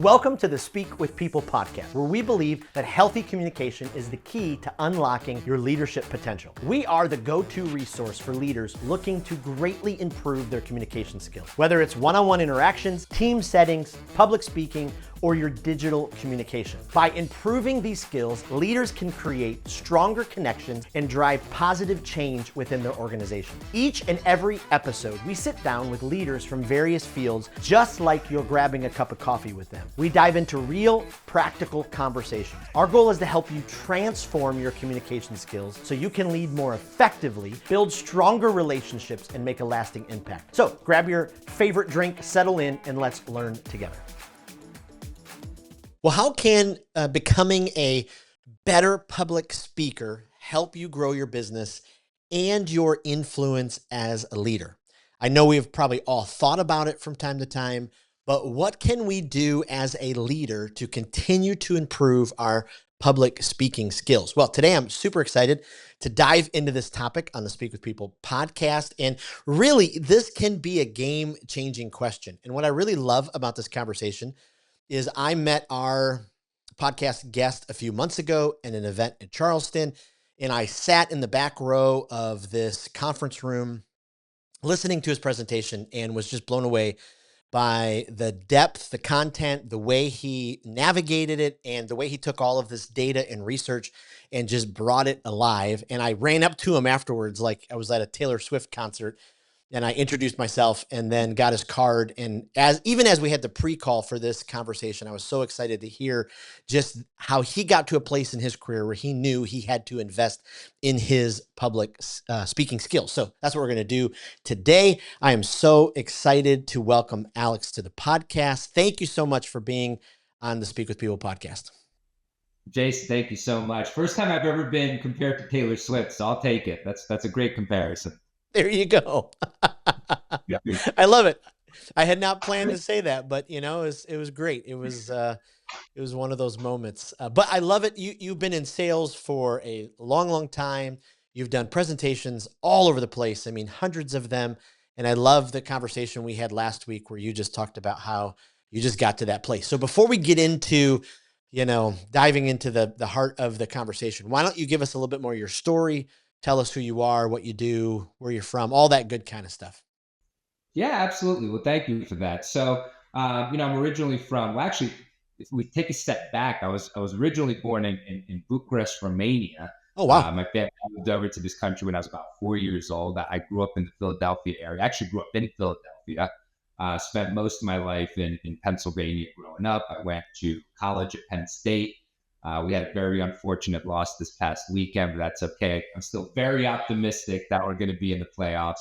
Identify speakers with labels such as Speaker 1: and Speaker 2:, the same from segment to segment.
Speaker 1: Welcome to the Speak with People podcast, where we believe that healthy communication is the key to unlocking your leadership potential. We are the go-to resource for leaders looking to greatly improve their communication skills. Whether it's one-on-one interactions, team settings, public speaking, or your digital communication. By improving these skills, leaders can create stronger connections and drive positive change within their organization. Each and every episode, we sit down with leaders from various fields, just like you're grabbing a cup of coffee with them. We dive into real, practical conversations. Our goal is to help you transform your communication skills so you can lead more effectively, build stronger relationships, and make a lasting impact. So grab your favorite drink, settle in, and let's learn together. Well, how can becoming a better public speaker help you grow your business and your influence as a leader? I know we've probably all thought about it from time to time, but what can we do as a leader to continue to improve our public speaking skills? Well, today I'm super excited to dive into this topic on the Speak with People podcast. And really, this can be a game-changing question. And what I really love about this conversation is I met our podcast guest a few months ago in an event in Charleston, and I sat in the back row of this conference room listening to his presentation and was just blown away by the depth, the content, the way he navigated it, and the way he took all of this data and research and just brought it alive. And I ran up to him afterwards, like I was at a Taylor Swift concert, and I introduced myself and then got his card. And even as we had the pre-call for this conversation, I was so excited to hear just how he got to a place in his career where he knew he had to invest in his public speaking skills. So that's what we're going to do today. I am so excited to welcome Alex to the podcast. Thank you so much for being on the Speak with People podcast.
Speaker 2: Jason, thank you so much. First time I've ever been compared to Taylor Swift, so I'll take it. That's a great comparison.
Speaker 1: There you go. I love it. I had not planned to say that, but it was great. It was one of those moments. But I love it. You've been in sales for a long, long time. You've done presentations all over the place. I mean, hundreds of them. And I love the conversation we had last week where you just talked about how you just got to that place. So before we get into, diving into the heart of the conversation, why don't you give us a little bit more of your story? Tell us who you are, what you do, where you're from, all that good kind of stuff.
Speaker 2: Yeah, absolutely. Well, thank you for that. So, I'm originally from, well, actually, if we take a step back, I was originally born in Bucharest, Romania.
Speaker 1: Oh, wow.
Speaker 2: My family moved over to this country when I was about 4 years old. I grew up in the Philadelphia area. I actually grew up in Philadelphia. Spent most of my life in Pennsylvania growing up. I went to college at Penn State. We had a very unfortunate loss this past weekend, but that's okay. I'm still very optimistic that we're going to be in the playoffs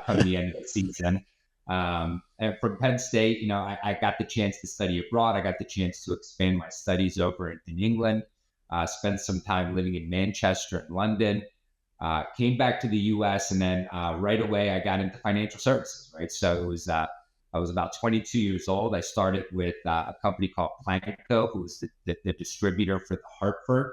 Speaker 2: come the end of the season. And from Penn State, I got the chance to study abroad. I got the chance to expand my studies over in England, spent some time living in Manchester and London, came back to the U.S., and then right away I got into financial services, right? So it was I was about 22 years old. I started with a company called Planco, who was the distributor for the Hartford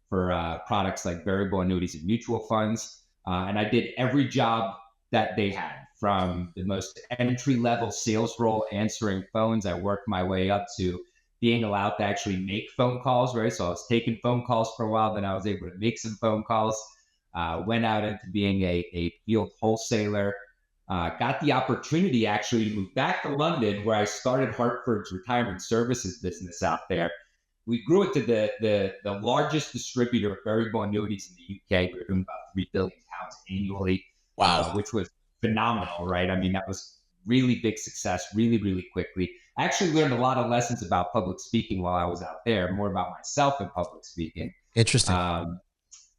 Speaker 2: for products like variable annuities and mutual funds. And I did every job that they had, from the most entry-level sales role, answering phones. I worked my way up to being allowed to actually make phone calls, right? So I was taking phone calls for a while, then I was able to make some phone calls, went out into being a field wholesaler. Got the opportunity actually to move back to London, where I started Hartford's retirement services business out there. We grew it to the largest distributor of variable annuities in the UK. We were doing about £3 billion annually.
Speaker 1: Wow.
Speaker 2: Which was phenomenal, right? I mean, that was really big success, really, really quickly. I actually learned a lot of lessons about public speaking while I was out there, more about myself in public speaking.
Speaker 1: Interesting.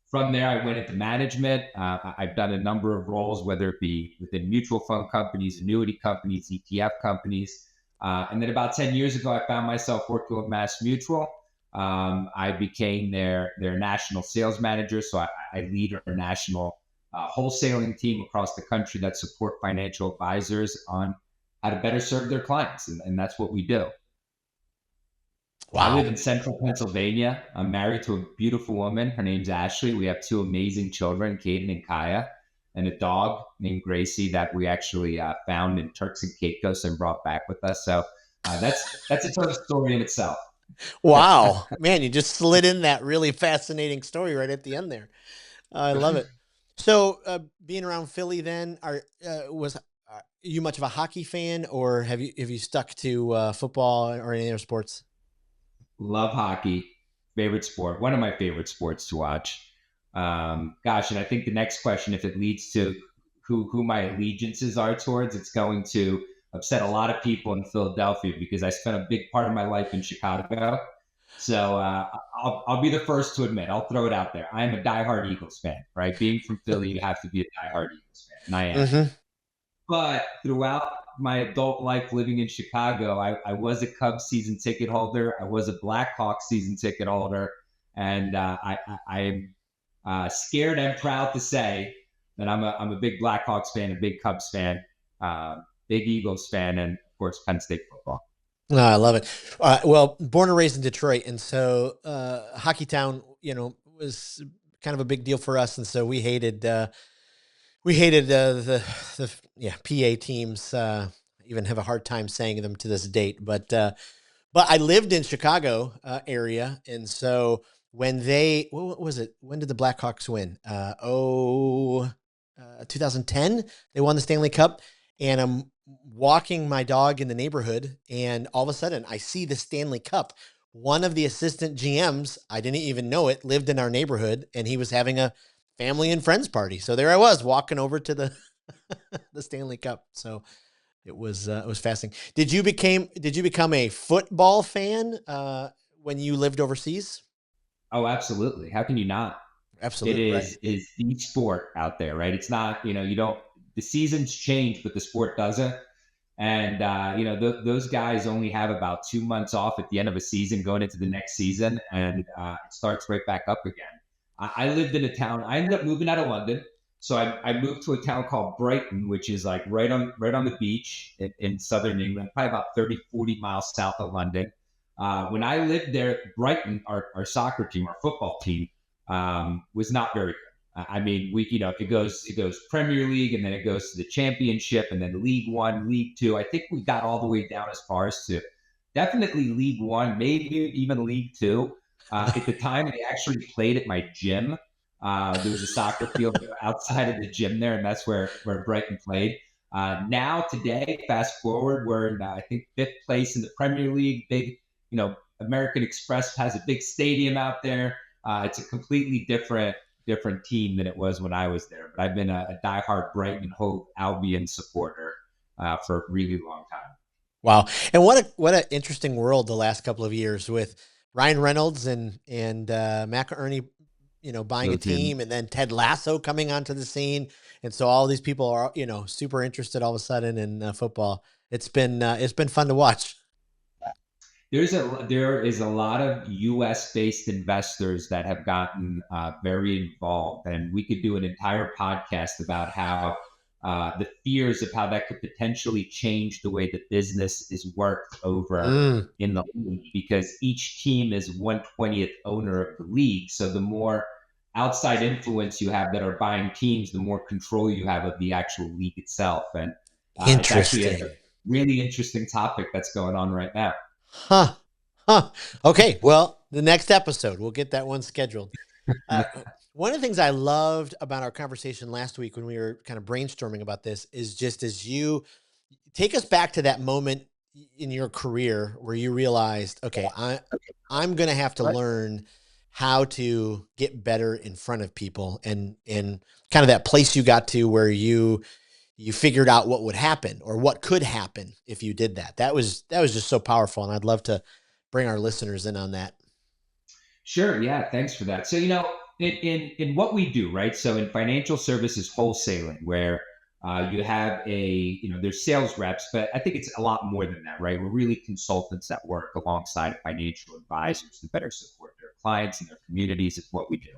Speaker 2: From there, I went into management. I've done a number of roles, whether it be within mutual fund companies, annuity companies, ETF companies. And then about 10 years ago, I found myself working with Mass Mutual. I became their national sales manager. So I lead our national wholesaling team across the country that support financial advisors on how to better serve their clients. And that's what we do. Wow. I live in central Pennsylvania. I'm married to a beautiful woman. Her name's Ashley. We have two amazing children, Caden and Kaya, and a dog named Gracie that we actually found in Turks and Caicos and brought back with us. So That's its own story in itself.
Speaker 1: Wow, man, you just slid in that really fascinating story right at the end there. I love it. So, being around Philly, then, was you much of a hockey fan, or have you stuck to football or any other sports?
Speaker 2: Love hockey, favorite sport, one of my favorite sports to watch. Gosh, and I think the next question, if it leads to who my allegiances are towards, it's going to upset a lot of people in Philadelphia because I spent a big part of my life in Chicago. So I'll be the first to admit, I'll throw it out there. I am a diehard Eagles fan, right? Being from Philly, you have to be a diehard Eagles fan, and I am.
Speaker 1: Hmm.
Speaker 2: But throughout my adult life living in Chicago, I was a Cubs season ticket holder. I was a Blackhawks season ticket holder. And I'm scared and proud to say that I'm a big Blackhawks fan, a big Cubs fan, big Eagles fan, and of course, Penn State football.
Speaker 1: Oh, I love it. Well, born and raised in Detroit, and so Hockey Town, was kind of a big deal for us, and so we hated the PA teams. I even have a hard time saying them to this date, but I lived in Chicago area, and so when what was it? When did the Blackhawks win? 2010. They won the Stanley Cup, and I'm walking my dog in the neighborhood, and all of a sudden I see the Stanley Cup. One of the assistant GMs, I didn't even know it, lived in our neighborhood, and he was having a family and friends party. So there I was walking over to the the Stanley Cup. So it was fascinating. Did you become a football fan when you lived overseas?
Speaker 2: Oh, absolutely. How can you not? It
Speaker 1: Absolutely right.
Speaker 2: is the sport out there, right? It's not, you don't, the seasons change, but the sport doesn't. And those guys only have about 2 months off at the end of a season, going into the next season, and it starts right back up again. I lived in a town. I ended up moving out of London, so I moved to a town called Brighton, which is like right on the beach in southern England, probably about 30, 40 miles south of London. When I lived there, Brighton, our soccer team, our football team, was not very good. I mean, it goes Premier League, and then it goes to the Championship, and then League One, League Two. I think we got all the way down as far as to definitely League One, maybe even League Two. At the time, they actually played at my gym. There was a soccer field outside of the gym there, and that's where Brighton played. Now, today, fast forward, we're in, I think, fifth place in the Premier League. Big, American Express has a big stadium out there. It's a completely different team than it was when I was there. But I've been a diehard Brighton and Hove Albion supporter for a really long time.
Speaker 1: Wow. And what an interesting world the last couple of years with Ryan Reynolds and McInerney, buying a
Speaker 2: Mm-hmm.
Speaker 1: team, and then Ted Lasso coming onto the scene, and so all these people are super interested all of a sudden in football. It's been fun to watch.
Speaker 2: There is a lot of U.S. based investors that have gotten very involved, and we could do an entire podcast about how the fears of how that could potentially change the way that business is worked over
Speaker 1: Mm,
Speaker 2: in the league, because each team is 1/20th owner of the league. So the more outside influence you have that are buying teams, the more control you have of the actual league itself, and it's actually a
Speaker 1: interesting.
Speaker 2: really interesting topic that's going on right now.
Speaker 1: Huh. Huh. Okay. Well, the next episode, we'll get that one scheduled. Uh, One of the things I loved about our conversation last week when we were kind of brainstorming about this is just as you take us back to that moment in your career where you realized, okay, I'm going to have to learn how to get better in front of people, and kind of that place you got to where you figured out what would happen or what could happen if you did that. That was just so powerful, and I'd love to bring our listeners in on that.
Speaker 2: Sure. Yeah. Thanks for that. So, in what we do, right? So, in financial services wholesaling, where you have there's sales reps, but I think it's a lot more than that, right? We're really consultants that work alongside financial advisors to better support their clients and their communities. Is what we do.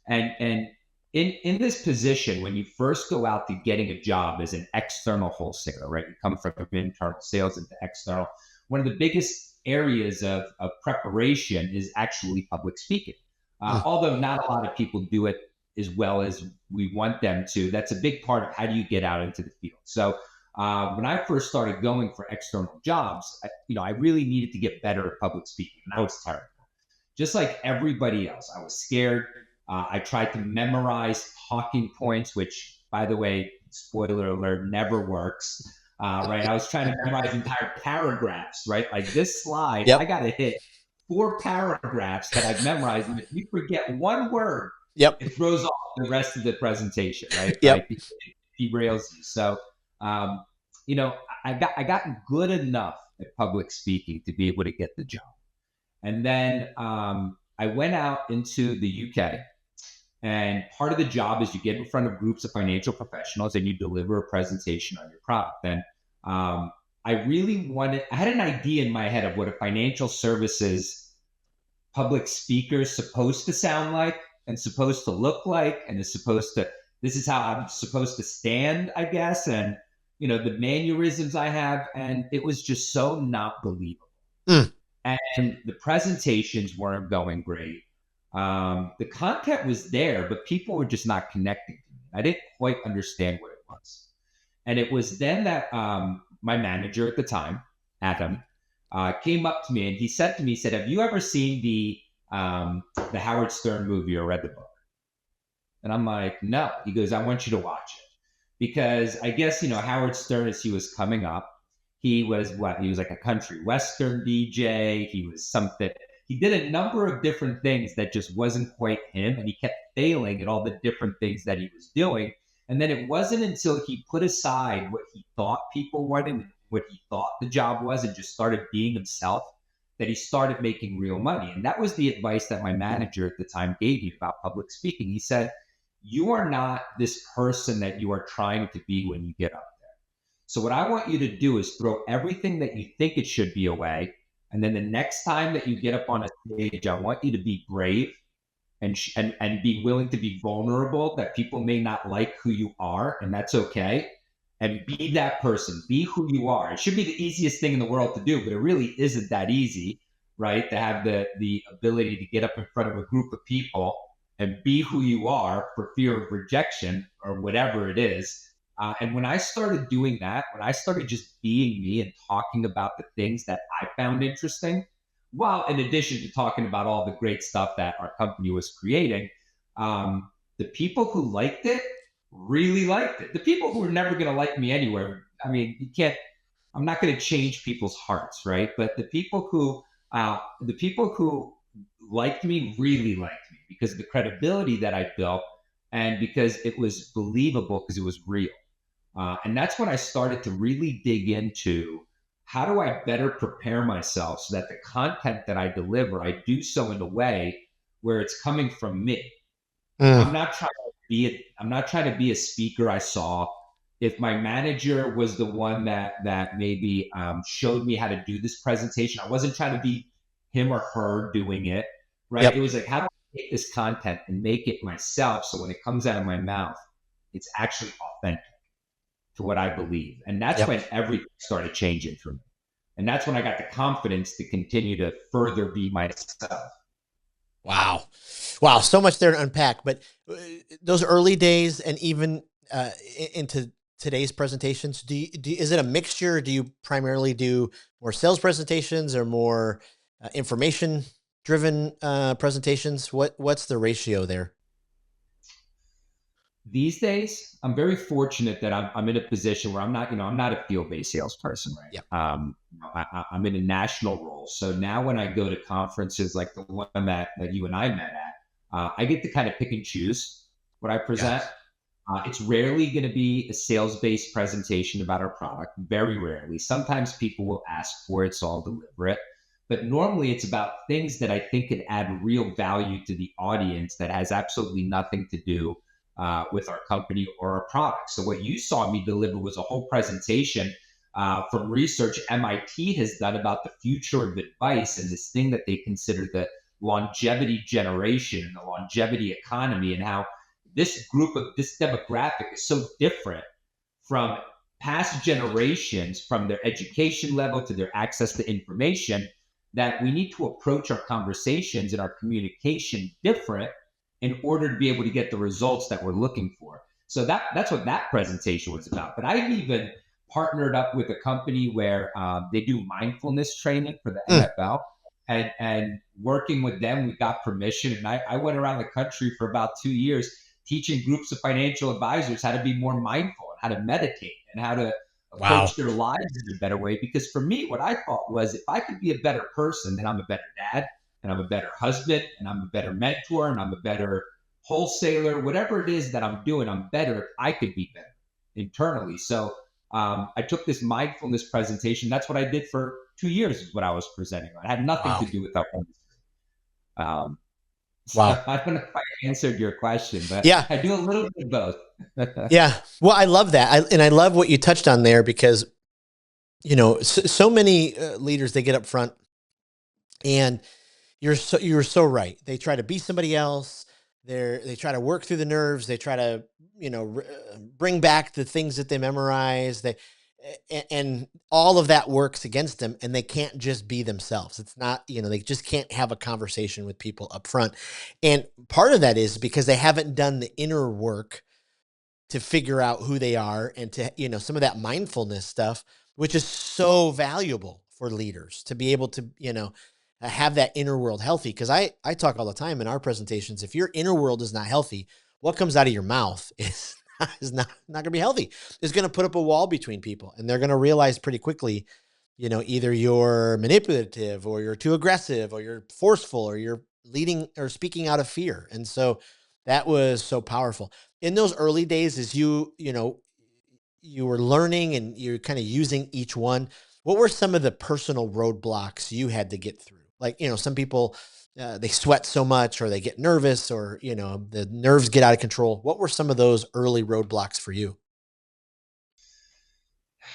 Speaker 2: And in this position, when you first go out to getting a job as an external wholesaler, right? You come from internal sales into external. One of the biggest areas of preparation is actually public speaking.
Speaker 1: Mm,
Speaker 2: Although not a lot of people do it as well as we want them to, that's a big part of how do you get out into the field. So When I first started going for external jobs, I really needed to get better at public speaking, and I was terrible. Just like everybody else, I was scared. I tried to memorize talking points, which, by the way, spoiler alert, never works. Right? I was trying to memorize entire paragraphs. Right? Like this slide, I
Speaker 1: Yep.
Speaker 2: got to hit 4 paragraphs that I've memorized, and if you forget one word,
Speaker 1: Yep.
Speaker 2: it throws off the rest of the presentation. Right?
Speaker 1: Yep.
Speaker 2: Like it derails you. So, um, you know, I got good enough at public speaking to be able to get the job. And then I went out into the UK, and part of the job is you get in front of groups of financial professionals and you deliver a presentation on your product. And I had an idea in my head of what a financial services public speaker is supposed to sound like and supposed to look like, and this is how I'm supposed to stand, I guess. And, the mannerisms I have. And it was just so not believable.
Speaker 1: Mm.
Speaker 2: And the presentations weren't going great. The content was there, but people were just not connecting to me. I didn't quite understand what it was. And it was then that my manager at the time, Adam, came up to me and he said to me, "Have you ever seen the Howard Stern movie or read the book?" And I'm like, "No." He goes, "I want you to watch it." Because I guess, Howard Stern, as he was coming up, he was like a country western DJ. He was something. He did a number of different things that just wasn't quite him. And he kept failing at all the different things that he was doing. And then it wasn't until he put aside what he thought people wanted, what he thought the job was, and just started being himself, that he started making real money. And that was the advice that my manager at the time gave me about public speaking. He said, "You are not this person that you are trying to be when you get up there. So what I want you to do is throw everything that you think it should be away. And then the next time that you get up on a stage, I want you to be brave and be willing to be vulnerable, that people may not like who you are, and that's okay. And be that person, be who you are." It should be the easiest thing in the world to do, but it really isn't that easy, right? To have the ability to get up in front of a group of people and be who you are for fear of rejection or whatever it is. And when I started doing that, when I started just being me and talking about the things that I found interesting, while in addition to talking about all the great stuff that our company was creating, the people who liked it really liked it. The people who were never going to like me anyway, I mean, I'm not going to change people's hearts, right? But the people who liked me really liked me because of the credibility that I built and because it was believable, because it was real. And that's when I started to really dig into how do I better prepare myself so that the content that I deliver, I do so in a way where it's coming from me.
Speaker 1: Mm.
Speaker 2: I'm not trying to be a speaker I saw. If my manager was the one that maybe showed me how to do this presentation, I wasn't trying to be him or her doing it, right?
Speaker 1: Yep.
Speaker 2: It was like, how do I take this content and make it myself so when it comes out of my mouth, it's actually authentic to what I believe. And that's
Speaker 1: Yep.
Speaker 2: when everything started changing for me. And that's when I got the confidence to continue to further be myself.
Speaker 1: Wow. Wow. So much there to unpack. But those early days and even into today's presentations, is it a mixture? Do you primarily do more sales presentations or more information driven presentations? What's the ratio there?
Speaker 2: These days, I'm very fortunate that I'm in a position where I'm not a field-based salesperson,
Speaker 1: Yep.
Speaker 2: right? I'm in a national role. So now when I go to conferences like the one that you and I met at, I get to kind of pick and choose what I present.
Speaker 1: Yes.
Speaker 2: It's rarely going to be a sales-based presentation about our product, very rarely. Sometimes people will ask for it, so I'll deliver it. But normally it's about things that I think could add real value to the audience that has absolutely nothing to do with our company or our product. So what you saw me deliver was a whole presentation from research MIT has done about the future of advice and this thing that they consider the longevity generation and the longevity economy, and how this demographic is so different from past generations, from their education level to their access to information, that we need to approach our conversations and our communication different in order to be able to get the results that we're looking for. So that's what that presentation was about. But I've even partnered up with a company where they do mindfulness training for the
Speaker 1: Mm.
Speaker 2: NFL. And working with them, we got permission. And I went around the country for about 2 years teaching groups of financial advisors how to be more mindful and how to meditate and how to
Speaker 1: Wow.
Speaker 2: approach their lives in a better way. Because for me, what I thought was if I could be a better person, then I'm a better dad and I'm a better husband and I'm a better mentor and I'm a better wholesaler, whatever it is that I'm doing, I'm better if I could be better internally. So I took this mindfulness presentation. That's what I did for 2 years is what I was presenting on. It had nothing
Speaker 1: Wow.
Speaker 2: to do with our industry. Um, so
Speaker 1: Wow.
Speaker 2: I don't know if I answered your question, but
Speaker 1: Yeah.
Speaker 2: I do a little bit of both.
Speaker 1: Yeah. Well, I love that. And I love what you touched on there because, so many leaders, they get up front and you're so right. They try to be somebody else. They try to work through the nerves. They try to, bring back the things that they memorize. And all of that works against them and they can't just be themselves. It's not, they just can't have a conversation with people up front. And part of that is because they haven't done the inner work to figure out who they are and to, some of that mindfulness stuff, which is so valuable for leaders to be able to, have that inner world healthy. Cause I talk all the time in our presentations. If your inner world is not healthy, what comes out of your mouth is not going to be healthy. It's going to put up a wall between people and they're going to realize pretty quickly, either you're manipulative or you're too aggressive or you're forceful or you're leading or speaking out of fear. And so that was so powerful in those early days as you were learning and you're kind of using each one. What were some of the personal roadblocks you had to get through? Like, some people, they sweat so much or they get nervous or, the nerves get out of control. What were some of those early roadblocks for you?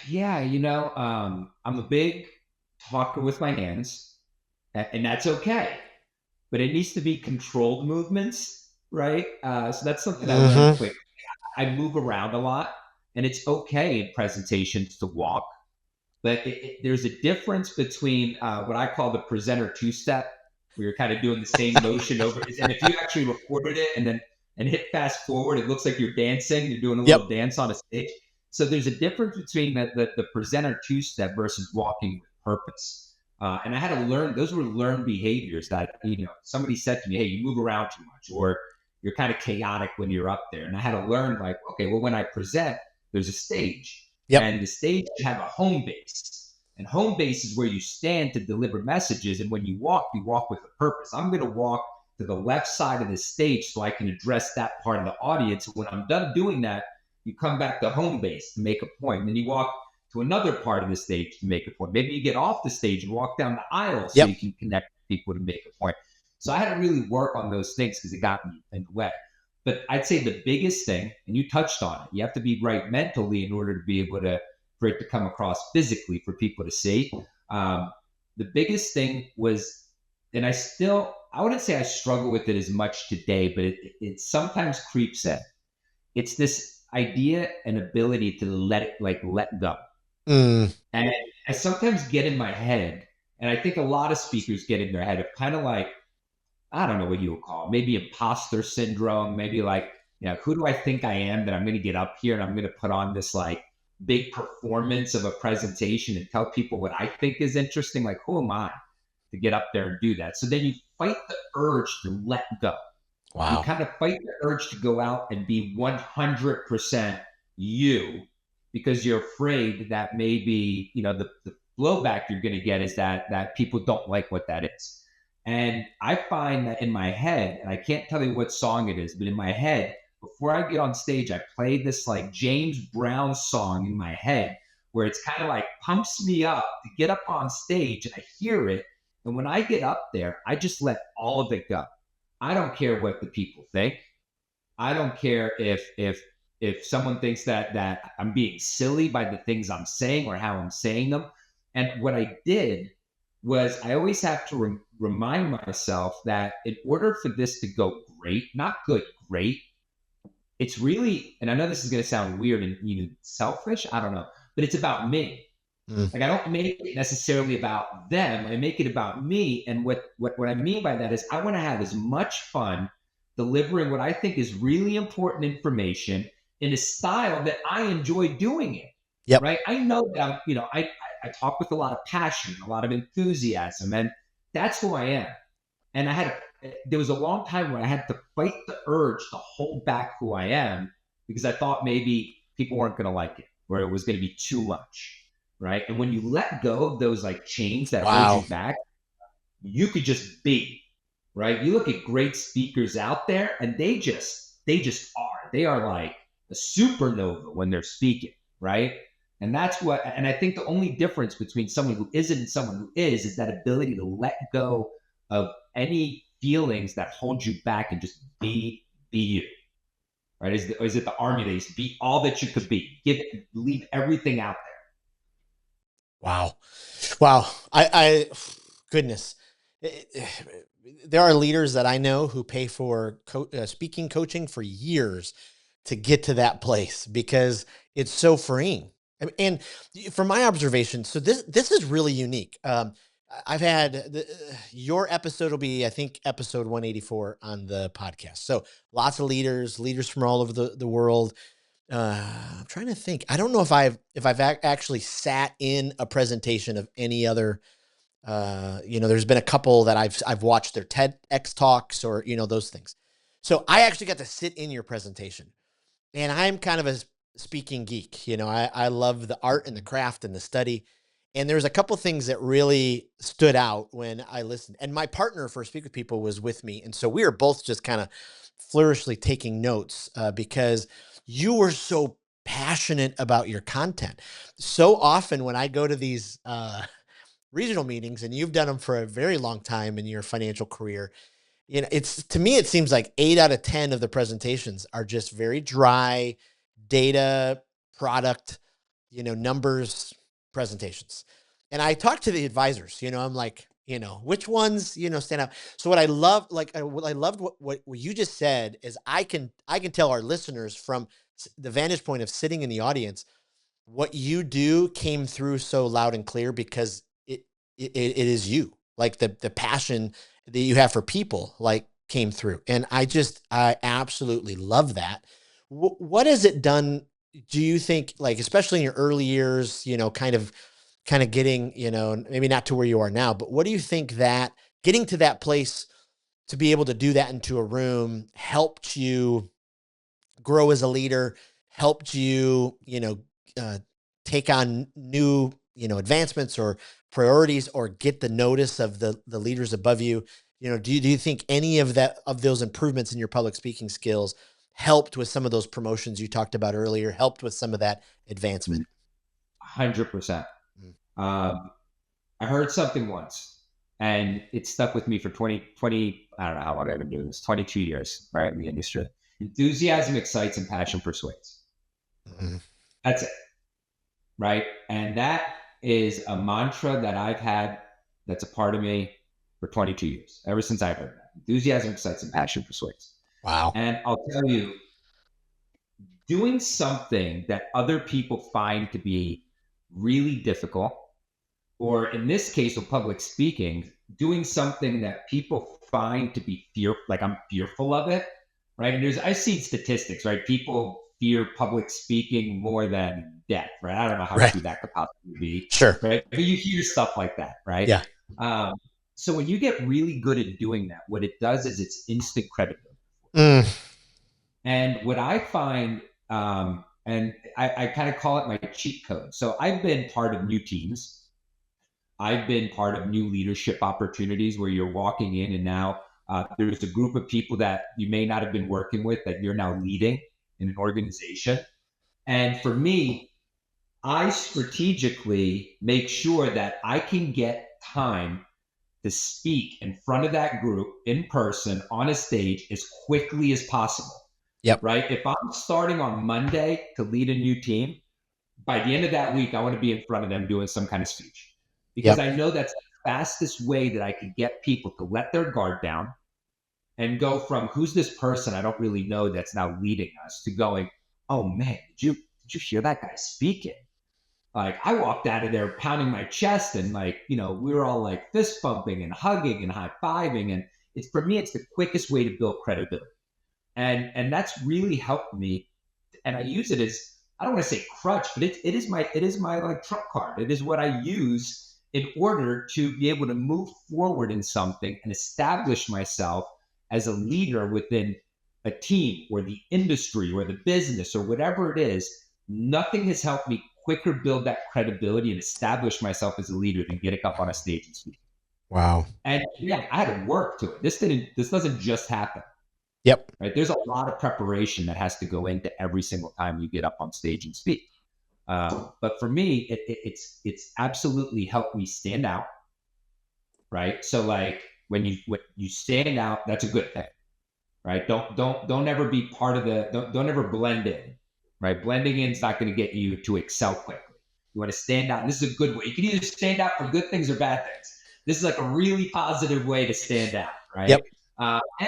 Speaker 2: Yeah, I'm a big talker with my hands, and that's okay. But it needs to be controlled movements, right? So that's something I learned
Speaker 1: Hmm.
Speaker 2: quick. I move around a lot, and it's okay in presentations to walk. But there's a difference between what I call the presenter two-step, where you're kind of doing the same motion over. And if you actually recorded it and hit fast forward, it looks like you're dancing. You're doing a
Speaker 1: Yep.
Speaker 2: little dance on a stage. So there's a difference between the presenter two-step versus walking with purpose. And I had to learn; those were learned behaviors that somebody said to me, "Hey, you move around too much," or "You're kind of chaotic when you're up there." And I had to learn, like, okay, well, when I present, there's a stage
Speaker 1: Yep.
Speaker 2: and the stage should have a home base. And home base is where you stand to deliver messages. And when you walk with a purpose. I'm going to walk to the left side of the stage so I can address that part of the audience. When I'm done doing that, you come back to home base to make a point. And then you walk to another part of the stage to make a point. Maybe you get off the stage and walk down the aisle so you
Speaker 1: Yep.
Speaker 2: can connect with people to make a point. So I had to really work on those things because it got me in the way. But I'd say the biggest thing, and you touched on it, you have to be right mentally in order to be able to, for it to come across physically for people to see. The biggest thing was, and I wouldn't say I struggle with it as much today, but it sometimes creeps in. It's this idea and ability to let go.
Speaker 1: Mm.
Speaker 2: And I sometimes get in my head, and I think a lot of speakers get in their head of kind of like, I don't know what you would call it, maybe imposter syndrome, maybe like, who do I think I am that I'm going to get up here and I'm going to put on this like big performance of a presentation and tell people what I think is interesting? Like, who am I to get up there and do that? So then you fight the urge to let go. You
Speaker 1: Wow.
Speaker 2: kind of fight the urge to go out and be 100% you because you're afraid that maybe, the blowback you're going to get is that people don't like what that is. And I find that in my head, and I can't tell you what song it is, but in my head, before I get on stage, I play this like James Brown song in my head where it's kind of like pumps me up to get up on stage and I hear it. And when I get up there, I just let all of it go. I don't care what the people think. I don't care if someone thinks that I'm being silly by the things I'm saying or how I'm saying them. And what I did was I always have to remind myself that in order for this to go great, not good, great, it's really, and I know this is going to sound weird and selfish, I don't know, but it's about me.
Speaker 1: Mm.
Speaker 2: Like I don't make it necessarily about them. I make it about me. And what I mean by that is I want to have as much fun delivering what I think is really important information in a style that I enjoy doing it.
Speaker 1: Yep.
Speaker 2: right? I know that I talk with a lot of passion, a lot of enthusiasm, and that's who I am. And there was a long time where I had to fight the urge to hold back who I am because I thought maybe people weren't going to like it or it was going to be too much, right? And when you let go of those like chains that hold you
Speaker 1: Wow.
Speaker 2: back, you could just be, right? You look at great speakers out there and they just are. They are like a supernova when they're speaking, right? And I think the only difference between someone who isn't and someone who is that ability to let go of any feelings that hold you back and just be you, right? Is it the army days? Be all that you could be. Leave everything out
Speaker 1: Wow. Wow. Goodness. There are leaders that I know who pay for speaking coaching for years to get to that place because it's so freeing. And from my observation, so this is really unique. I've had your episode will be, I think, episode 184 on the podcast. So lots of leaders from all over the world. I'm trying to think. I don't know if I've actually sat in a presentation of any other. There's been a couple that I've watched their TEDx talks or those things. So I actually got to sit in your presentation, and I'm kind of a speaking geek. I love the art and the craft and the study. And there's a couple things that really stood out when I listened. And my partner for Speak with People was with me. And so we were both just kind of flourishly taking notes because you were so passionate about your content. So often when I go to these regional meetings, and you've done them for a very long time in your financial career, it's to me, it seems like 8 out of 10 of the presentations are just very dry data, product, numbers presentations. And I talk to the advisors, I'm like, which ones, stand out. So what I love, like, what I loved what you just said is I can tell our listeners from the vantage point of sitting in the audience, what you do came through so loud and clear because it is you, like the passion that you have for people, like came through. And I absolutely love that. What has it done? Do you think, like, especially in your early years, kind of getting, maybe not to where you are now, but what do you think that getting to that place to be able to do that into a room helped you grow as a leader, helped you, uh, take on new, advancements or priorities, or get the notice of the leaders above you? Do you think any of those improvements in your public speaking skills helped with some of those promotions you talked about earlier, helped with some of that
Speaker 2: there.
Speaker 1: advancement?
Speaker 2: 100%.
Speaker 1: Mm.
Speaker 2: Um, I heard something once and it stuck with me for 20. I don't know how long I've been doing this, 22 years, right? In the industry. Enthusiasm excites and passion persuades.
Speaker 1: Mhm.
Speaker 2: That's it, right? And that is a mantra that I've had that's a part of me for 22 years, ever since I heard that. Enthusiasm excites and passion persuades.
Speaker 1: Wow.
Speaker 2: And I'll tell you, doing something that other people find to be really difficult, or in this case of public speaking, doing something that people find to be like I'm fearful of it, right? And I see statistics, right? People fear public speaking more than death, right? I don't know how
Speaker 1: Right.
Speaker 2: true that could possibly be,
Speaker 1: Sure.
Speaker 2: right? But you hear stuff like that, right?
Speaker 1: Yeah.
Speaker 2: Um, so when you get really good at doing that, what it does is it's instant credibility.
Speaker 1: Mm.
Speaker 2: And what I find, and I kind of call it my cheat code. So I've been part of new teams. I've been part of new leadership opportunities where you're walking in and now there's a group of people that you may not have been working with that you're now leading in an organization. And for me, I strategically make sure that I can get time to speak in front of that group in person on a stage as quickly as possible,
Speaker 1: Yep.
Speaker 2: right? If I'm starting on Monday to lead a new team, by the end of that week, I want to be in front of them doing some kind of speech because
Speaker 1: Yep.
Speaker 2: I know that's the fastest way that I can get people to let their guard down and go from who's this person I don't really know that's now leading us to going, oh man, did you hear that guy speaking? Like I walked out of there pounding my chest and we were all like fist bumping and hugging and high fiving. And it's for me, it's the quickest way to build credibility. And that's really helped me. And I use it as I don't want to say crutch, but it is my like trump card. It is what I use in order to be able to move forward in something and establish myself as a leader within a team or the industry or the business or whatever it is. Nothing has helped me quicker build that credibility and establish myself as a leader than getting up on a stage and speaking.
Speaker 1: Wow.
Speaker 2: And yeah, I had to work to it. This doesn't just happen,
Speaker 1: Yep.
Speaker 2: right? There's a lot of preparation that has to go into every single time you get up on stage and speak. But for me, it's absolutely helped me stand out, right? So like when you stand out, that's a good thing, right? Don't ever be part of don't ever blend in, right? Blending in is not going to get you to excel quickly. You want to stand out, and this is a good way. You can either stand out for good things or bad things. This is like a really positive way to stand out, right?
Speaker 1: Yep.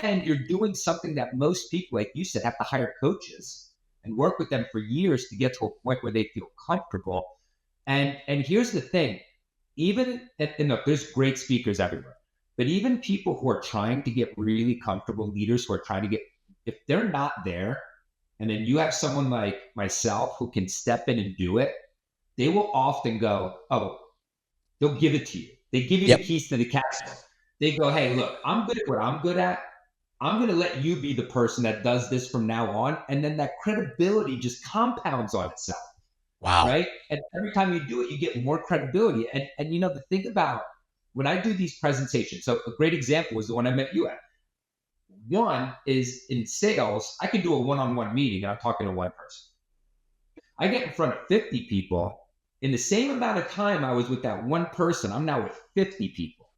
Speaker 2: And you're doing something that most people, like you said, have to hire coaches and work with them for years to get to a point where they feel comfortable. And here's the thing, even and look, there's great speakers everywhere, but even people who are trying to get really comfortable, leaders who are trying to get, if they're not there, and then you have someone like myself who can step in and do it, they will often go, oh, they'll give it to you. They give you the
Speaker 1: Yep.
Speaker 2: keys to the castle. They go, hey, look, I'm good at what I'm good at. I'm going to let you be the person that does this from now on. And then that credibility just compounds on itself,
Speaker 1: Wow.
Speaker 2: right? And every time you do it, you get more credibility. And you know, the thing about when I do these presentations, so a great example was the one I met you at. One is in sales, I could do a one-on-one meeting and I'm talking to one person. I get in front of 50 people. In the same amount of time I was with that one person, I'm now with 50 people.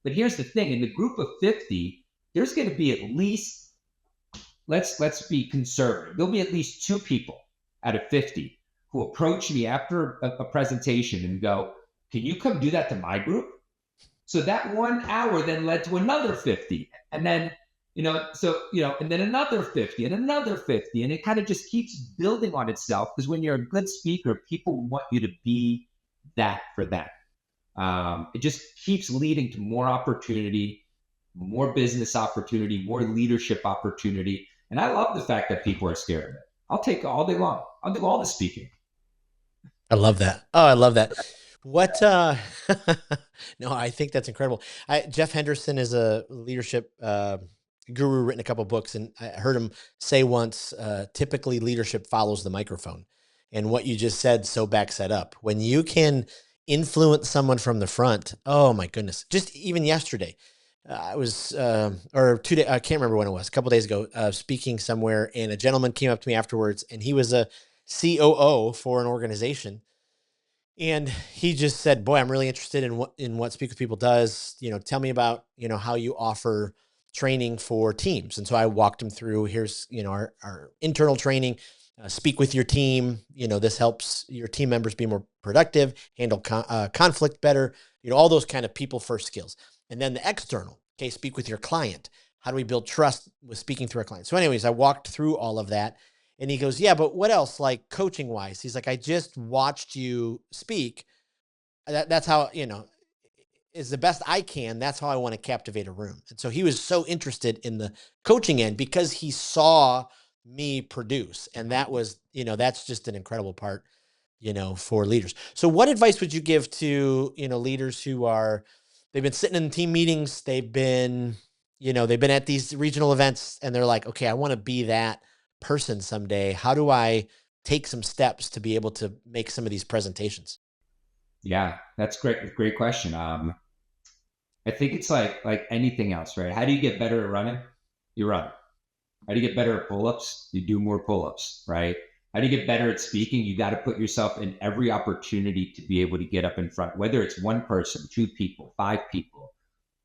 Speaker 2: But here's the thing, in the group of 50, there's going to be at least, let's be conservative. There'll be at least 2 people out of 50 who approach me after a presentation and go, can you come do that to my group? So that 1 hour then led to another 50. And then, and then another 50 and another 50. And it kind of just keeps building on itself, because when you're a good speaker, people want you to be that for them. It just keeps leading to more opportunity, more business opportunity, more leadership opportunity. And I love the fact that people are scared of it. I'll take it all day long. I'll do all the speaking.
Speaker 1: I love that. Oh, I love that. What, no, I think that's incredible. Jeff Henderson is a leadership, guru, written a couple books, and I heard him say once, typically leadership follows the microphone. And what you just said so backs that up. When you can influence someone from the front, oh my goodness. Just even yesterday, I was, or 2 days, I can't remember when it was, a couple days ago, speaking somewhere, and a gentleman came up to me afterwards, and he was a COO for an organization. And he just said, boy, I'm really interested in what Speak with People does. Tell me about, how you offer training for teams. And so I walked him through, here's, our internal training, speak with your team. This helps your team members be more productive, handle conflict better, all those kind of people first skills. And then the external, okay, speak with your client. How do we build trust with speaking through our clients? So anyways, I walked through all of that. And he goes, yeah, but what else, like coaching wise? He's like, I just watched you speak. That's how, is the best I can. That's how I want to captivate a room. And so he was so interested in the coaching end because he saw me produce. And that was, that's just an incredible part, for leaders. So what advice would you give to, leaders who they've been sitting in team meetings, they've been at these regional events, and they're like, okay, I want to be that person someday. How do I take some steps to be able to make some of these presentations?
Speaker 2: Yeah, that's great. Great question. I think it's like anything else, right? How do you get better at running? You run. How do you get better at pull-ups? You do more pull-ups, right? How do you get better at speaking? You got to put yourself in every opportunity to be able to get up in front, whether it's one person, 2 people, 5 people,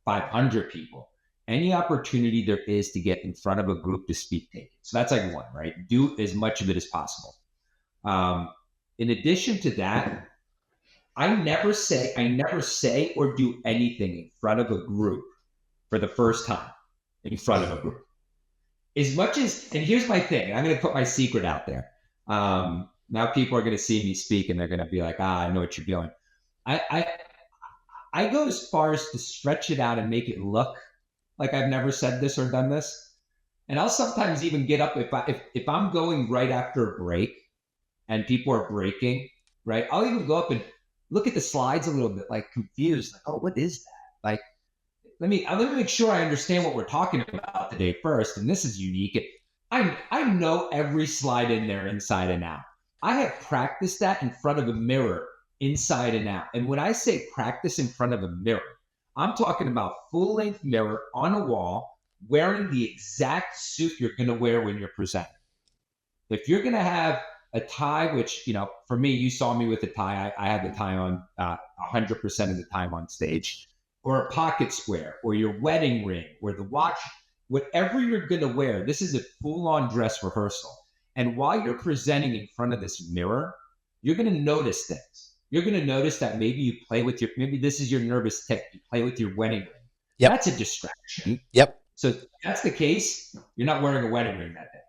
Speaker 2: 500 people. Any opportunity there is to get in front of a group to speak, take it. So that's like one, right? Do as much of it as possible. In addition to that, I never say or do anything in front of a group for the first time in front of a group. As much as, and here's my thing, I'm going to put my secret out there. Now people are going to see me speak and they're going to be like, I know what you're doing. I go as far as to stretch it out and make it look like I've never said this or done this. And I'll sometimes even get up if I'm going right after a break and people are breaking, right? I'll even go up and look at the slides a little bit, like confused, like, oh, what is that? Like, let me make sure I understand what we're talking about today first. And this is unique. I know every slide in there inside and out. I have practiced that in front of a mirror inside and out. And when I say practice in front of a mirror, I'm talking about full length mirror on a wall, wearing the exact suit you're going to wear when you're presenting. If you're going to have a tie, which, for me, you saw me with a tie. I had the tie on 100% of the time on stage, or a pocket square, or your wedding ring, or the watch, whatever you're going to wear. This is a full on dress rehearsal. And while you're presenting in front of this mirror, you're going to notice things. You're going to notice that maybe you play with maybe this is your nervous tick. You play with your wedding ring.
Speaker 1: Yep.
Speaker 2: That's a distraction.
Speaker 1: Yep.
Speaker 2: So if that's the case, you're not wearing a wedding ring that day.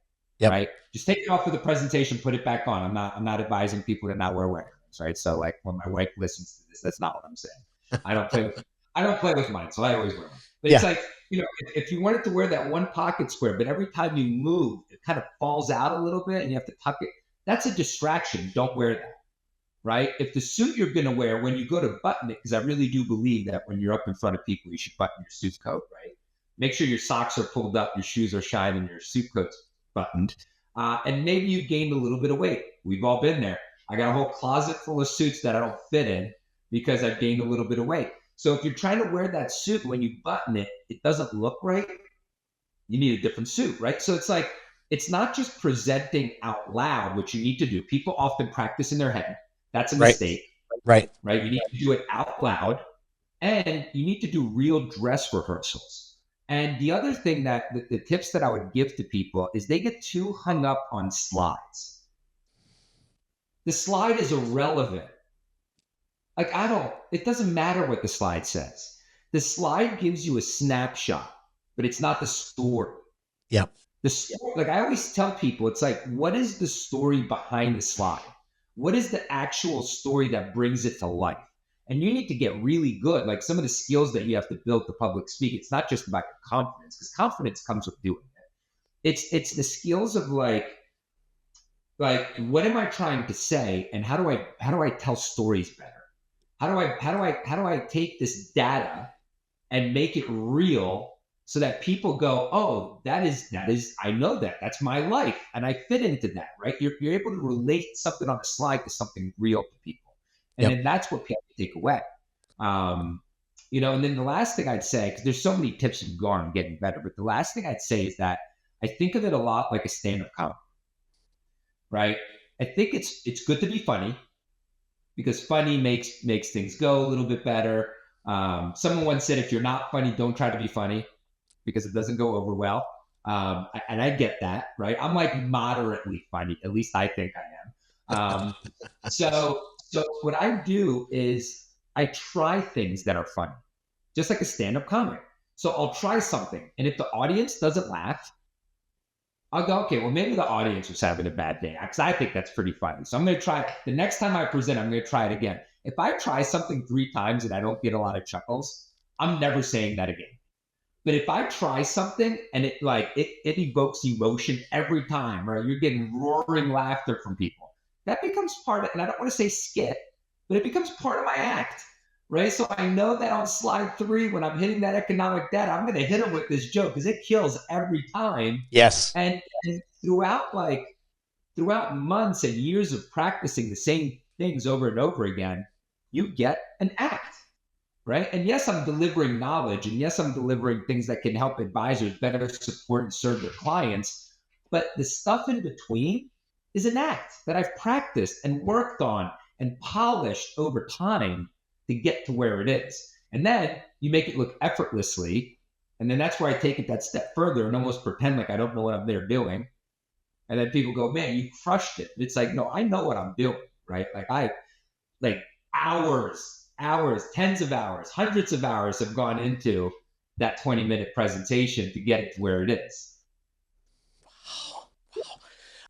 Speaker 1: Yep.
Speaker 2: Right? Just take it off for the presentation, put it back on. I'm not advising people to not wear wedding rings, right? So like when my wife listens to this, that's not what I'm saying. I don't play with mine, so I always wear them. But it's like, if you wanted to wear that one pocket square, but every time you move, it kind of falls out a little bit and you have to tuck it. That's a distraction. Don't wear that. Right? If the suit you're going to wear, when you go to button it, because I really do believe that when you're up in front of people, you should button your suit coat, right? Make sure your socks are pulled up, your shoes are shining, your suit coat's buttoned. And maybe you gained a little bit of weight. We've all been there. I got a whole closet full of suits that I don't fit in because I've gained a little bit of weight. So if you're trying to wear that suit, when you button it, it doesn't look right. You need a different suit, right? So it's like, it's not just presenting out loud, which you need to do. People often practice in their head. That's a mistake.
Speaker 1: Right.
Speaker 2: You need to do it out loud, and you need to do real dress rehearsals. And the other thing that the tips that I would give to people is they get too hung up on slides. The slide is irrelevant. Like, it doesn't matter what the slide says. The slide gives you a snapshot, but it's not the story.
Speaker 1: Yep.
Speaker 2: Like I always tell people, it's like, what is the story behind the slide? What is the actual story that brings it to life? And you need to get really good. Like some of the skills that you have to build to public speak, it's not just about your confidence, because confidence comes with doing it. It's the skills of like what am I trying to say, and how do I tell stories better? How do I take this data and make it real so that people go, oh, that is I know that's my life and I fit into that, right? You're able to relate something on a slide to something real to people, and then that's what people take away. And then the last thing I'd say, because there's so many tips and go on getting better, but the last thing I'd say is that I think of it a lot like a stand-up comedy, right? I think it's good to be funny, because funny makes things go a little bit better. Someone once said, if you're not funny, don't try to be funny, because it doesn't go over well. And I get that, right? I'm like moderately funny. At least I think I am. So what I do is I try things that are funny, just like a stand-up comic. So I'll try something. And if the audience doesn't laugh, I'll go, okay, well, maybe the audience was having a bad day, because I think that's pretty funny. So I'm going to try it. The next time I present, I'm going to try it again. If I try something 3 times and I don't get a lot of chuckles, I'm never saying that again. But if I try something and it evokes emotion every time, right? You're getting roaring laughter from people. That becomes part of, and I don't want to say skit, but it becomes part of my act, right? So I know that on slide 3, when I'm hitting that economic data, I'm going to hit them with this joke because it kills every time.
Speaker 1: Yes.
Speaker 2: And throughout months and years of practicing the same things over and over again, you get an act. Right. And yes, I'm delivering knowledge, and yes, I'm delivering things that can help advisors better support and serve their clients. But the stuff in between is an act that I've practiced and worked on and polished over time to get to where it is. And then you make it look effortlessly. And then that's where I take it that step further and almost pretend like I don't know what I'm there doing. And then people go, man, you crushed it. It's like, no, I know what I'm doing. Right. Like hours, tens of hours, hundreds of hours have gone into that 20-minute presentation to get it to where it is.
Speaker 1: Wow.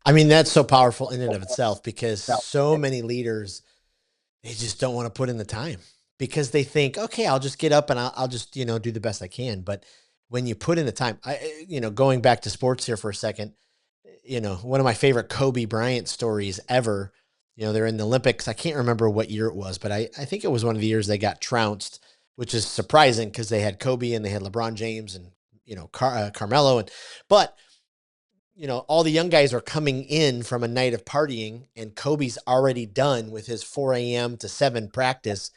Speaker 1: I mean, that's so powerful in and of itself, because so many leaders, they just don't want to put in the time, because they think, okay, I'll just get up and I'll just, do the best I can. But when you put in the time, going back to sports here for a second, one of my favorite Kobe Bryant stories ever, they're in the Olympics. I can't remember what year it was, but I think it was one of the years they got trounced, which is surprising because they had Kobe and they had LeBron James and, Carmelo. But, all the young guys are coming in from a night of partying, and Kobe's already done with his 4 a.m. to 7 practice,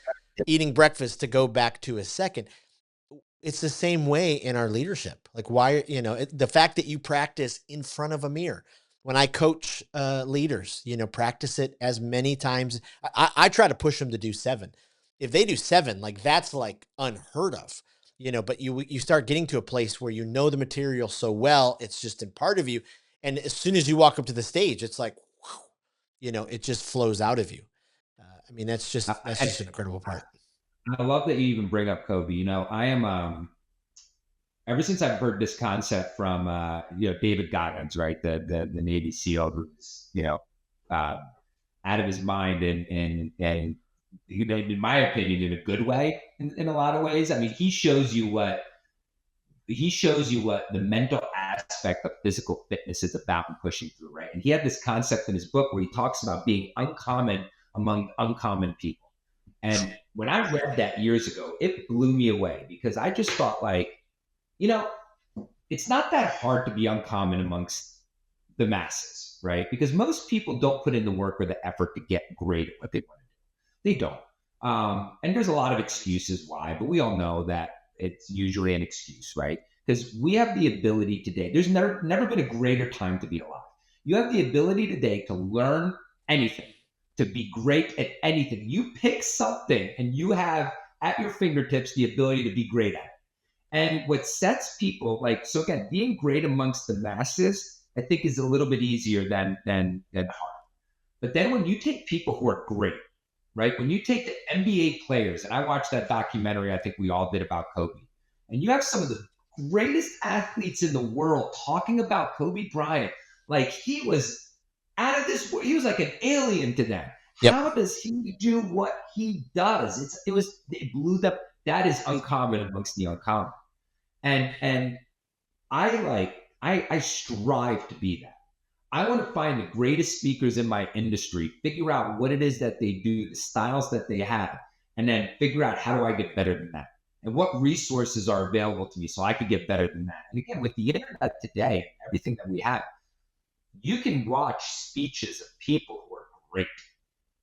Speaker 1: eating breakfast to go back to his second. It's the same way in our leadership. Like, why, the fact that you practice in front of a mirror. When I coach leaders, practice it as many times. I try to push them to do 7. If they do 7, like, that's like unheard of, but you start getting to a place where the material so well, it's just in part of you. And as soon as you walk up to the stage, it's like, whew, it just flows out of you. I mean, that's just an incredible part.
Speaker 2: I love that you even bring up Kobe. I am ever since I've heard this concept from David Goggins, right, the Navy SEAL, who's uh, out of his mind, and in my opinion, in a good way, in a lot of ways. I mean, he shows you what the mental aspect of physical fitness is about and pushing through, right? And he had this concept in his book where he talks about being uncommon among uncommon people. And when I read that years ago, it blew me away because I just thought, like, you know, it's not that hard to be uncommon amongst the masses, right? Because most people don't put in the work or the effort to get great at what they want to do. They don't. And there's a lot of excuses why, but we all know that it's usually an excuse, right? Because we have the ability today. There's never been a greater time to be alive. You have the ability today to learn anything, to be great at anything. You pick something and you have at your fingertips the ability to be great at it. And what sets people like, so again, being great amongst the masses, I think is a little bit easier than hard. But then when you take people who are great, right? When you take the NBA players, and I watched that documentary, I think we all did about Kobe, and you have some of the greatest athletes in the world talking about Kobe Bryant, like he was out of this world. He was like an alien to them.
Speaker 1: Yep.
Speaker 2: How does he do what he does? It blew them. That is uncommon amongst the uncommon. And I strive to be that. I want to find the greatest speakers in my industry, figure out what it is that they do, the styles that they have, and then figure out how do I get better than that? And what resources are available to me so I could get better than that? And again, with the internet today, everything that we have, you can watch speeches of people who are great.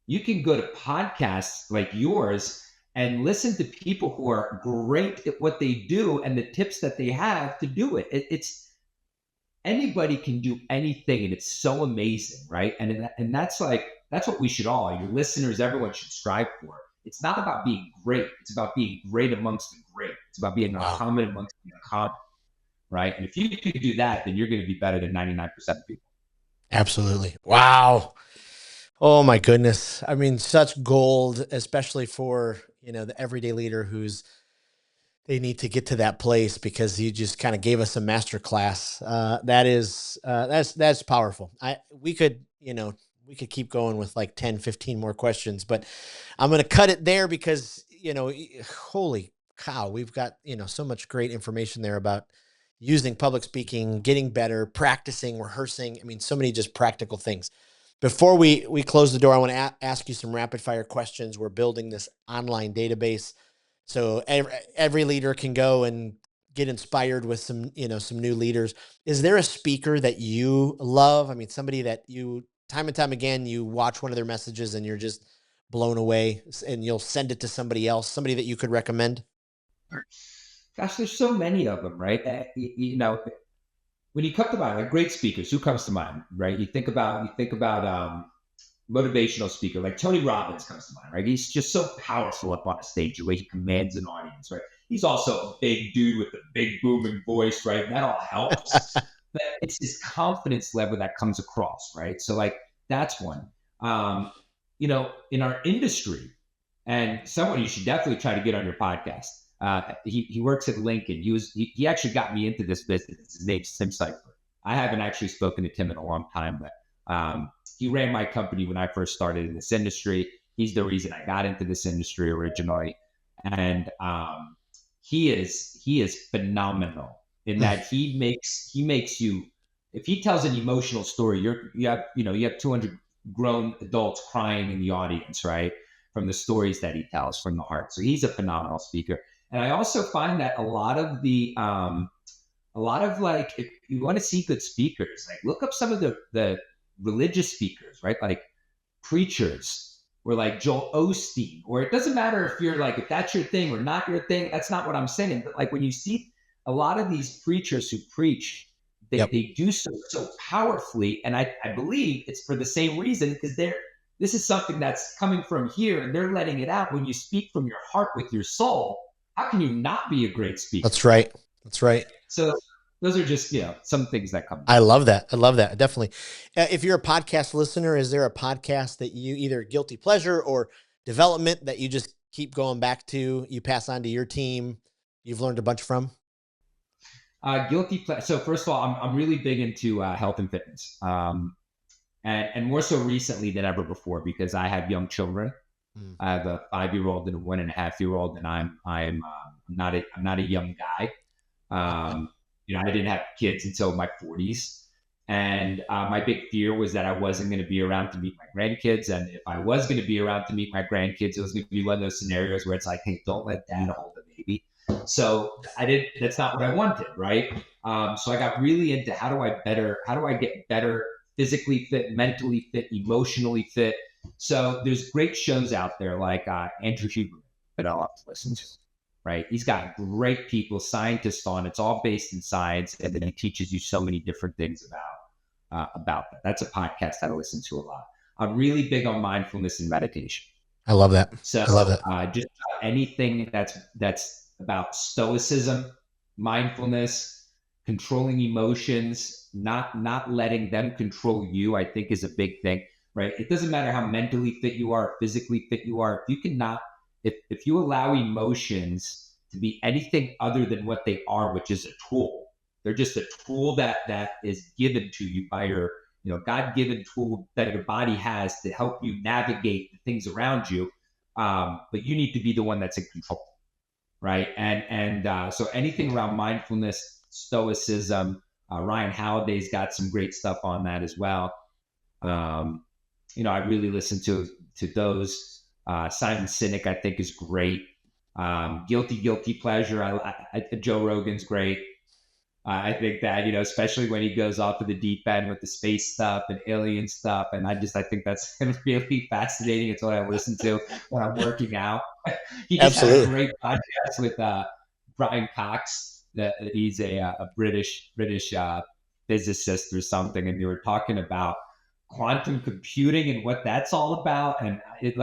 Speaker 2: You can go to podcasts like yours and listen to people who are great at what they do and the tips that they have to do it. It's anybody can do anything, and it's so amazing, right? And that's what we should all, your listeners, everyone should strive for. It's not about being great. It's about being great amongst the great. It's about being uncommon amongst the uncommon, right? And if you can do that, then you're going to be better than 99% of people.
Speaker 1: Absolutely. Wow. Oh my goodness. I mean, such gold, especially for, the everyday leader they need to get to that place, because you just kind of gave us a master class. That's powerful. We could keep going with like 10, 15 more questions, but I'm going to cut it there because, holy cow, we've got, so much great information there about using public speaking, getting better, practicing, rehearsing. I mean, so many just practical things. Before we close the door, I want to ask you some rapid fire questions. We're building this online database, so every leader can go and get inspired with some new leaders. Is there a speaker that you love? I mean, somebody that you time and time again, you watch one of their messages and you're just blown away, and you'll send it to somebody else, somebody that you could recommend?
Speaker 2: Gosh, there's so many of them, right? When you come to mind, like great speakers, who comes to mind, right? You think about motivational speaker like Tony Robbins comes to mind, right? He's just so powerful up on a stage, the way he commands an audience, right? He's also a big dude with a big booming voice, right? And that all helps, but it's his confidence level that comes across, right? So like that's one. In our industry, and someone you should definitely try to get on your podcast. He works at Lincoln. He actually got me into this business. His name's Tim Cypher. I haven't actually spoken to Tim in a long time, but he ran my company when I first started in this industry. He's the reason I got into this industry originally, and he is phenomenal in that he makes you. If he tells an emotional story, you have 200 grown adults crying in the audience, right? From the stories that he tells from the heart. So he's a phenomenal speaker. And I also find that a lot of like, if you want to see good speakers, like look up some of the religious speakers, right? Like preachers or like Joel Osteen, or it doesn't matter if you're like, if that's your thing or not your thing, that's not what I'm saying. But like when you see a lot of these preachers who preach,
Speaker 1: Yep.
Speaker 2: they do so powerfully. And I believe it's for the same reason, because this is something that's coming from here and they're letting it out. When you speak from your heart with your soul, how can you not be a great speaker?
Speaker 1: That's right. That's right.
Speaker 2: So those are just, some things that come to
Speaker 1: I
Speaker 2: mind.
Speaker 1: love that. I love that. Definitely. If you're a podcast listener, is there a podcast that you either guilty pleasure or development that you just keep going back to, you pass on to your team, you've learned a bunch from?
Speaker 2: Guilty pleasure. So first of all, I'm really big into health and fitness, and more so recently than ever before, because I have young children.
Speaker 1: Mm.
Speaker 2: I have a 5-year-old and a 1.5-year-old, and I'm not a young guy. I didn't have kids until my 40s, and my big fear was that I wasn't going to be around to meet my grandkids. And if I was going to be around to meet my grandkids, it was going to be one of those scenarios where it's like, hey, don't let dad hold the baby. So I did. That's not what I wanted, right? So I got really into how do I get better physically fit, mentally fit, emotionally fit. So there's great shows out there like Andrew Huberman that I love to listen to, right? He's got great people, scientists on. It's all based in science, and then he teaches you so many different things about that. That's a podcast that I listen to a lot. I'm really big on mindfulness and meditation.
Speaker 1: I love that.
Speaker 2: So
Speaker 1: I love that.
Speaker 2: just anything that's about stoicism, mindfulness, controlling emotions, not letting them control you, I think is a big thing, right? It doesn't matter how mentally fit you are, physically fit you are. If you allow emotions to be anything other than what they are, which is a tool, they're just a tool that is given to you by your God-given tool that your body has to help you navigate the things around you. But you need to be the one that's in control, right? And so anything around mindfulness, stoicism, Ryan Halliday's got some great stuff on that as well. I really listen to those. Simon Sinek, I think, is great. Guilty pleasure. Joe Rogan's great. I think that, especially when he goes off to the deep end with the space stuff and alien stuff. And I think that's really fascinating. It's what I listen to when I'm working out. He just had a
Speaker 1: Absolutely.
Speaker 2: great podcast with Brian Cox. That he's a British physicist or something. And they were talking about quantum computing and what that's all about. And it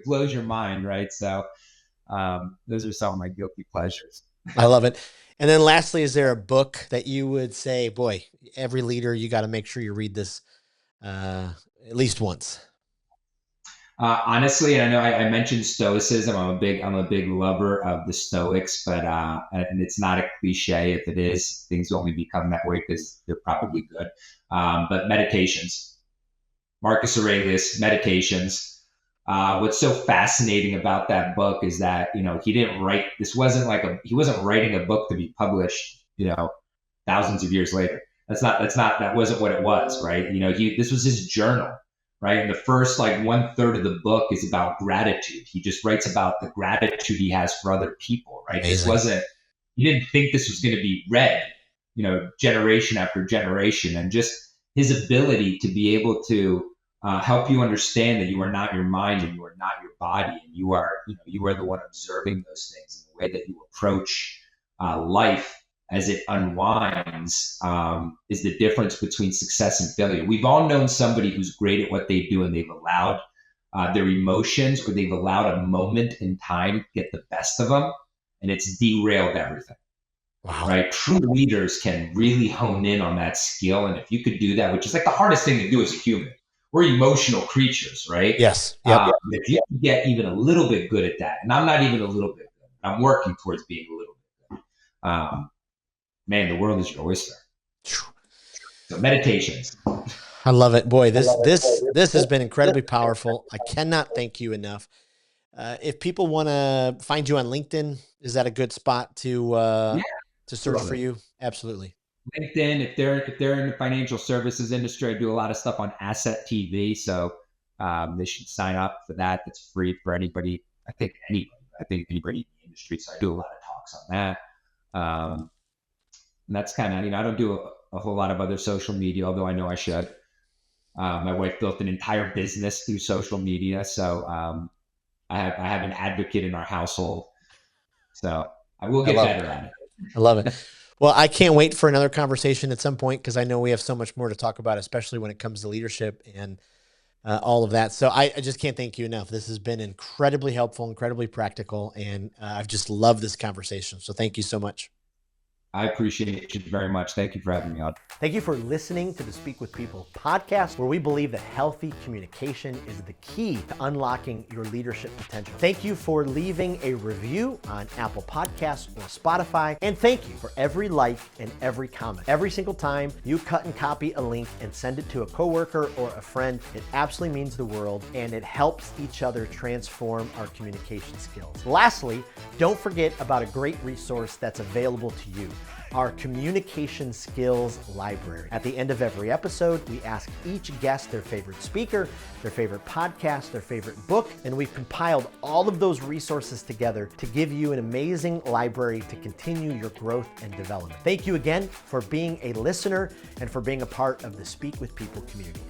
Speaker 2: blows your mind. Right. So those are some of my guilty pleasures.
Speaker 1: I love it. And then lastly, is there a book that you would say, boy, every leader, you got to make sure you read this at least once?
Speaker 2: Honestly, and I know I mentioned stoicism. I'm a big lover of the Stoics, but and it's not a cliche. If it is, things only become that way because they're probably good. But Meditations, Marcus Aurelius, Meditations. What's so fascinating about that book is that he didn't write. This wasn't he wasn't writing a book to be published. Thousands of years later. That wasn't what it was, right? This was his journal, right? And the first 1/3 of the book is about gratitude. He just writes about the gratitude he has for other people, right?
Speaker 1: Amazing.
Speaker 2: He didn't think this was going to be read, generation after generation, and just his ability to be able to help you understand that you are not your mind and you are not your body, and you are the one observing those things, and the way that you approach life as it unwinds is the difference between success and failure. We've all known somebody who's great at what they do, and they've allowed their emotions, or they've allowed a moment in time to get the best of them, and it's derailed everything.
Speaker 1: Wow.
Speaker 2: Right? True leaders can really hone in on that skill, and if you could do that, which is the hardest thing to do as a human, we're emotional creatures, right?
Speaker 1: Yes. Yep.
Speaker 2: If you can get even a little bit good at that, and I'm not even a little bit good, I'm working towards being a little bit good. Man, the world is your oyster. So meditations.
Speaker 1: I love it. Boy, this has been incredibly powerful. I cannot thank you enough. If people want to find you on LinkedIn, is that a good spot to
Speaker 2: Yeah,
Speaker 1: search for you? Absolutely.
Speaker 2: LinkedIn, if they're in the financial services industry, I do a lot of stuff on Asset TV. So they should sign up for that. That's free for anybody. I think anybody in the industry. So I do a lot of talks on that. And that's kind of, I don't do a whole lot of other social media, although I know I should. My wife built an entire business through social media. So I have an advocate in our household. So I will
Speaker 1: I
Speaker 2: get
Speaker 1: love
Speaker 2: better
Speaker 1: it.
Speaker 2: at
Speaker 1: I love it.
Speaker 2: it.
Speaker 1: Well, I can't wait for another conversation at some point because I know we have so much more to talk about, especially when it comes to leadership and all of that. So I just can't thank you enough. This has been incredibly helpful, incredibly practical, and I've just loved this conversation. So thank you so much.
Speaker 2: I appreciate you very much. Thank you for having me on.
Speaker 1: Thank you for listening to the Speak with People podcast, where we believe that healthy communication is the key to unlocking your leadership potential. Thank you for leaving a review on Apple Podcasts or Spotify. And thank you for every like and every comment. Every single time you cut and copy a link and send it to a coworker or a friend, it absolutely means the world, and it helps each other transform our communication skills. Lastly, don't forget about a great resource that's available to you, our communication skills library. At the end of every episode, we ask each guest their favorite speaker, their favorite podcast, their favorite book, and we've compiled all of those resources together to give you an amazing library to continue your growth and development. Thank you again for being a listener and for being a part of the Speak with People community.